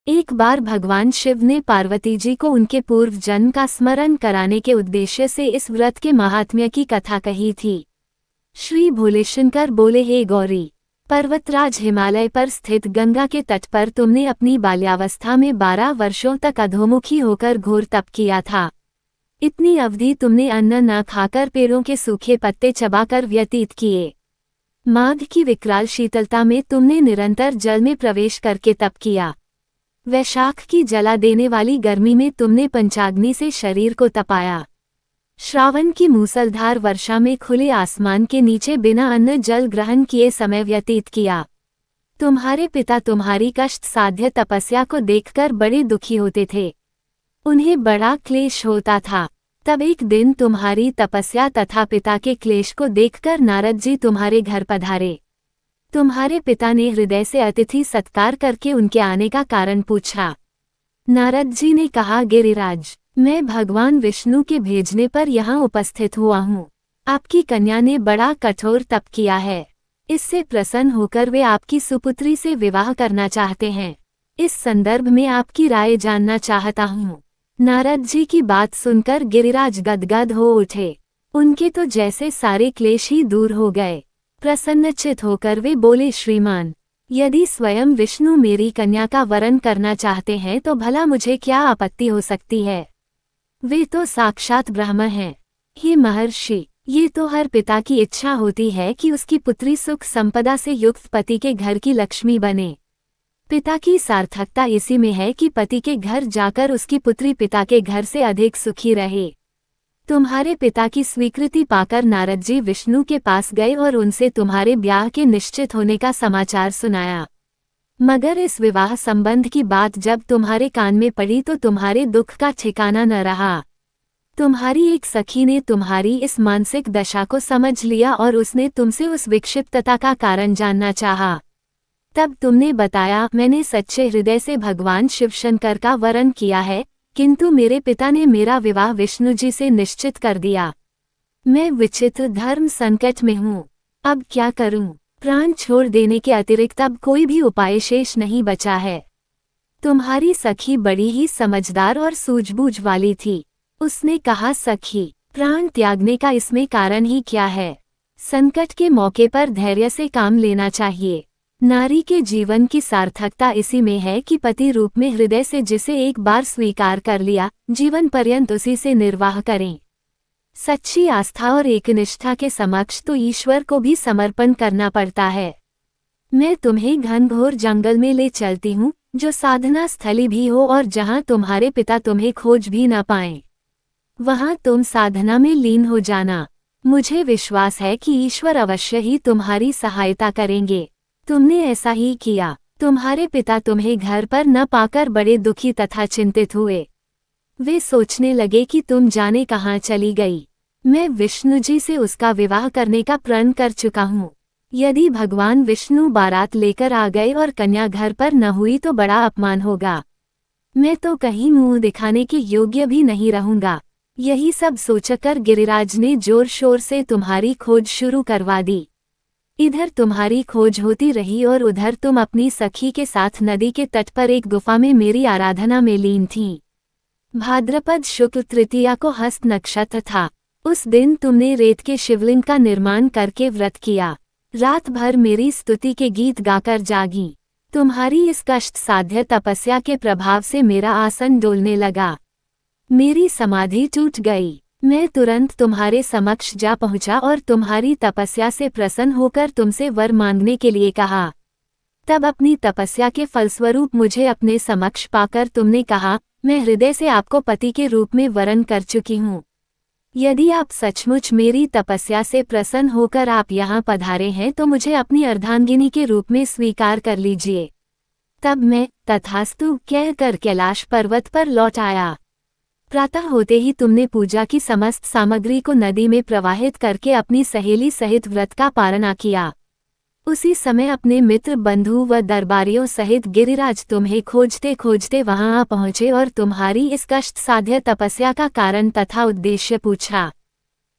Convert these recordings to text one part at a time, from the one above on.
एक बार भगवान शिव ने पार्वती जी को उनके पूर्व जन्म का स्मरण कराने के उद्देश्य से इस व्रत के महात्म्य की कथा कही थी। श्री भोलेशंकर बोले, हे गौरी, पर्वतराज हिमालय पर स्थित गंगा के तट पर तुमने अपनी बाल्यावस्था में 12 वर्षों तक अधोमुखी होकर घोर तप किया था। इतनी अवधि तुमने अन्न न खाकर पेड़ों के सूखे पत्ते चबाकर व्यतीत किए। माघ की विकराल शीतलता में तुमने निरंतर जल में प्रवेश करके तप किया। वैशाख की जला देने वाली गर्मी में तुमने पंचाग्नि से शरीर को तपाया। श्रावण की मूसलधार वर्षा में खुले आसमान के नीचे बिना अन्न जल ग्रहण किए समय व्यतीत किया। तुम्हारे पिता तुम्हारी कष्ट साध्य तपस्या को देखकर बड़े दुखी होते थे। उन्हें बड़ा क्लेश होता था। तब एक दिन तुम्हारी तपस्या तथा पिता के क्लेश को देखकर नारद जी तुम्हारे घर पधारे। तुम्हारे पिता ने हृदय से अतिथि सत्कार करके उनके आने का कारण पूछा। नारद जी ने कहा, गिरिराज, मैं भगवान विष्णु के भेजने पर यहाँ उपस्थित हुआ हूँ। आपकी कन्या ने बड़ा कठोर तप किया है। इससे प्रसन्न होकर वे आपकी सुपुत्री से विवाह करना चाहते हैं। इस संदर्भ में आपकी राय जानना चाहता हूँ। नारद जी की बात सुनकर गिरिराज गदगद हो उठे। उनके तो जैसे सारे क्लेश ही दूर हो गए। प्रसन्नचित होकर वे बोले, श्रीमान, यदि स्वयं विष्णु मेरी कन्या का वरण करना चाहते हैं तो भला मुझे क्या आपत्ति हो सकती है। वे तो साक्षात ब्रह्म हैं। हे महर्षि, ये तो हर पिता की इच्छा होती है कि उसकी पुत्री सुख संपदा से युक्त पति के घर की लक्ष्मी बने। पिता की सार्थकता इसी में है कि पति के घर जाकर उसकी पुत्री पिता के घर से अधिक सुखी रहे। तुम्हारे पिता की स्वीकृति पाकर नारद जी विष्णु के पास गए और उनसे तुम्हारे ब्याह के निश्चित होने का समाचार सुनाया। मगर इस विवाह संबंध की बात जब तुम्हारे कान में पड़ी तो तुम्हारे दुख का ठिकाना न रहा। तुम्हारी एक सखी ने तुम्हारी इस मानसिक दशा को समझ लिया और उसने तुमसे उस विक्षिप्तता का कारण जानना चाहा। तब तुमने बताया, मैंने सच्चे हृदय से भगवान शिव शंकर का वरण किया है, किंतु मेरे पिता ने मेरा विवाह विष्णु जी से निश्चित कर दिया। मैं विचित्र धर्म संकट में हूँ। अब क्या करूँ? प्राण छोड़ देने के अतिरिक्त अब कोई भी उपाय शेष नहीं बचा है। तुम्हारी सखी बड़ी ही समझदार और सूझबूझ वाली थी। उसने कहा, सखी, प्राण त्यागने का इसमें कारण ही क्या है? संकट के मौके पर धैर्य से काम लेना चाहिए। नारी के जीवन की सार्थकता इसी में है कि पति रूप में हृदय से जिसे एक बार स्वीकार कर लिया, जीवन पर्यंत उसी से निर्वाह करें। सच्ची आस्था और एकनिष्ठा के समक्ष तो ईश्वर को भी समर्पण करना पड़ता है। मैं तुम्हें घनघोर जंगल में ले चलती हूँ, जो साधना स्थली भी हो और जहाँ तुम्हारे पिता तुम्हें खोज भी न पाएं। वहाँ तुम साधना में लीन हो जाना। मुझे विश्वास है कि ईश्वर अवश्य ही तुम्हारी सहायता करेंगे। तुमने ऐसा ही किया। तुम्हारे पिता तुम्हें घर पर न पाकर बड़े दुखी तथा चिंतित हुए। वे सोचने लगे कि तुम जाने कहाँ चली गई। मैं विष्णु जी से उसका विवाह करने का प्रण कर चुका हूँ। यदि भगवान विष्णु बारात लेकर आ गए और कन्या घर पर न हुई तो बड़ा अपमान होगा। मैं तो कहीं मुंह दिखाने के योग्य भी नहीं रहूंगा। यही सब सोचकर गिरिराज ने जोर शोर से तुम्हारी खोज शुरू करवा दी। इधर तुम्हारी खोज होती रही और उधर तुम अपनी सखी के साथ नदी के तट पर एक गुफा में मेरी आराधना में लीन थीं। भाद्रपद शुक्ल तृतीया को हस्त नक्षत्र था। उस दिन तुमने रेत के शिवलिंग का निर्माण करके व्रत किया। रात भर मेरी स्तुति के गीत गाकर जागी। तुम्हारी इस कष्ट साध्य तपस्या के प्रभाव से मेरा आसन डोलने लगा। मेरी समाधि टूट गई। मैं तुरंत तुम्हारे समक्ष जा पहुंचा और तुम्हारी तपस्या से प्रसन्न होकर तुमसे वर मांगने के लिए कहा। तब अपनी तपस्या के फलस्वरूप मुझे अपने समक्ष पाकर तुमने कहा, मैं हृदय से आपको पति के रूप में वरण कर चुकी हूँ। यदि आप सचमुच मेरी तपस्या से प्रसन्न होकर आप यहाँ पधारे हैं तो मुझे अपनी अर्धांगिनी के रूप में स्वीकार कर लीजिए। तब मैं तथास्तु कहकर कैलाश पर्वत पर लौट आया। प्रातः होते ही तुमने पूजा की समस्त सामग्री को नदी में प्रवाहित करके अपनी सहेली सहित व्रत का पालना किया। उसी समय अपने मित्र बंधु व दरबारियों सहित गिरिराज तुम्हें खोजते खोजते वहां आ पहुंचे और तुम्हारी इस कष्ट साध्य तपस्या का कारण तथा उद्देश्य पूछा।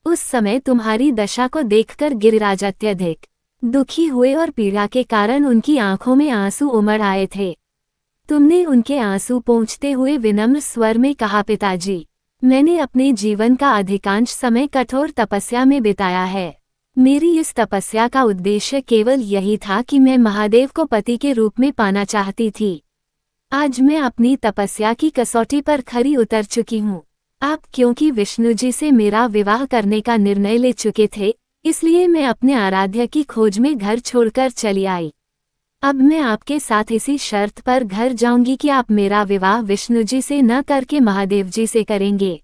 उस समय तुम्हारी दशा को देखकर गिरिराज अत्यधिक दुखी हुए और पीड़ा के कारण उनकी आंखों में आंसू उमड़ आए थे। तुमने उनके आंसू पोंछते हुए विनम्र स्वर में कहा, पिताजी, मैंने अपने जीवन का अधिकांश समय कठोर तपस्या में बिताया है। मेरी इस तपस्या का उद्देश्य केवल यही था कि मैं महादेव को पति के रूप में पाना चाहती थी। आज मैं अपनी तपस्या की कसौटी पर खरी उतर चुकी हूँ। आप क्योंकि विष्णु जी से मेरा विवाह करने का निर्णय ले चुके थे, इसलिए मैं अपने आराध्य की खोज में घर छोड़कर चली आई। अब मैं आपके साथ इसी शर्त पर घर जाऊंगी कि आप मेरा विवाह विष्णु जी से न करके महादेव जी से करेंगे।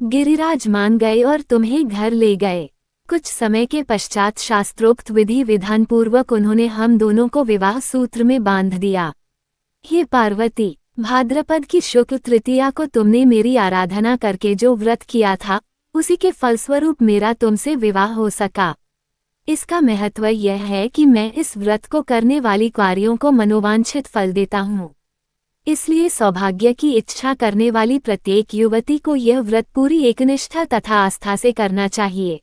गिरिराज मान गए और तुम्हें घर ले गए। कुछ समय के पश्चात शास्त्रोक्त विधि विधान पूर्वक उन्होंने हम दोनों को विवाह सूत्र में बांध दिया। हे पार्वती, भाद्रपद की शुक्ल तृतीया को तुमने मेरी आराधना करके जो व्रत किया था, उसी के फलस्वरूप मेरा तुमसे विवाह हो सका। इसका महत्व यह है कि मैं इस व्रत को करने वाली कार्यों को मनोवांछित फल देता हूँ। इसलिए सौभाग्य की इच्छा करने वाली प्रत्येक युवती को यह व्रत पूरी एकनिष्ठा तथा आस्था से करना चाहिए।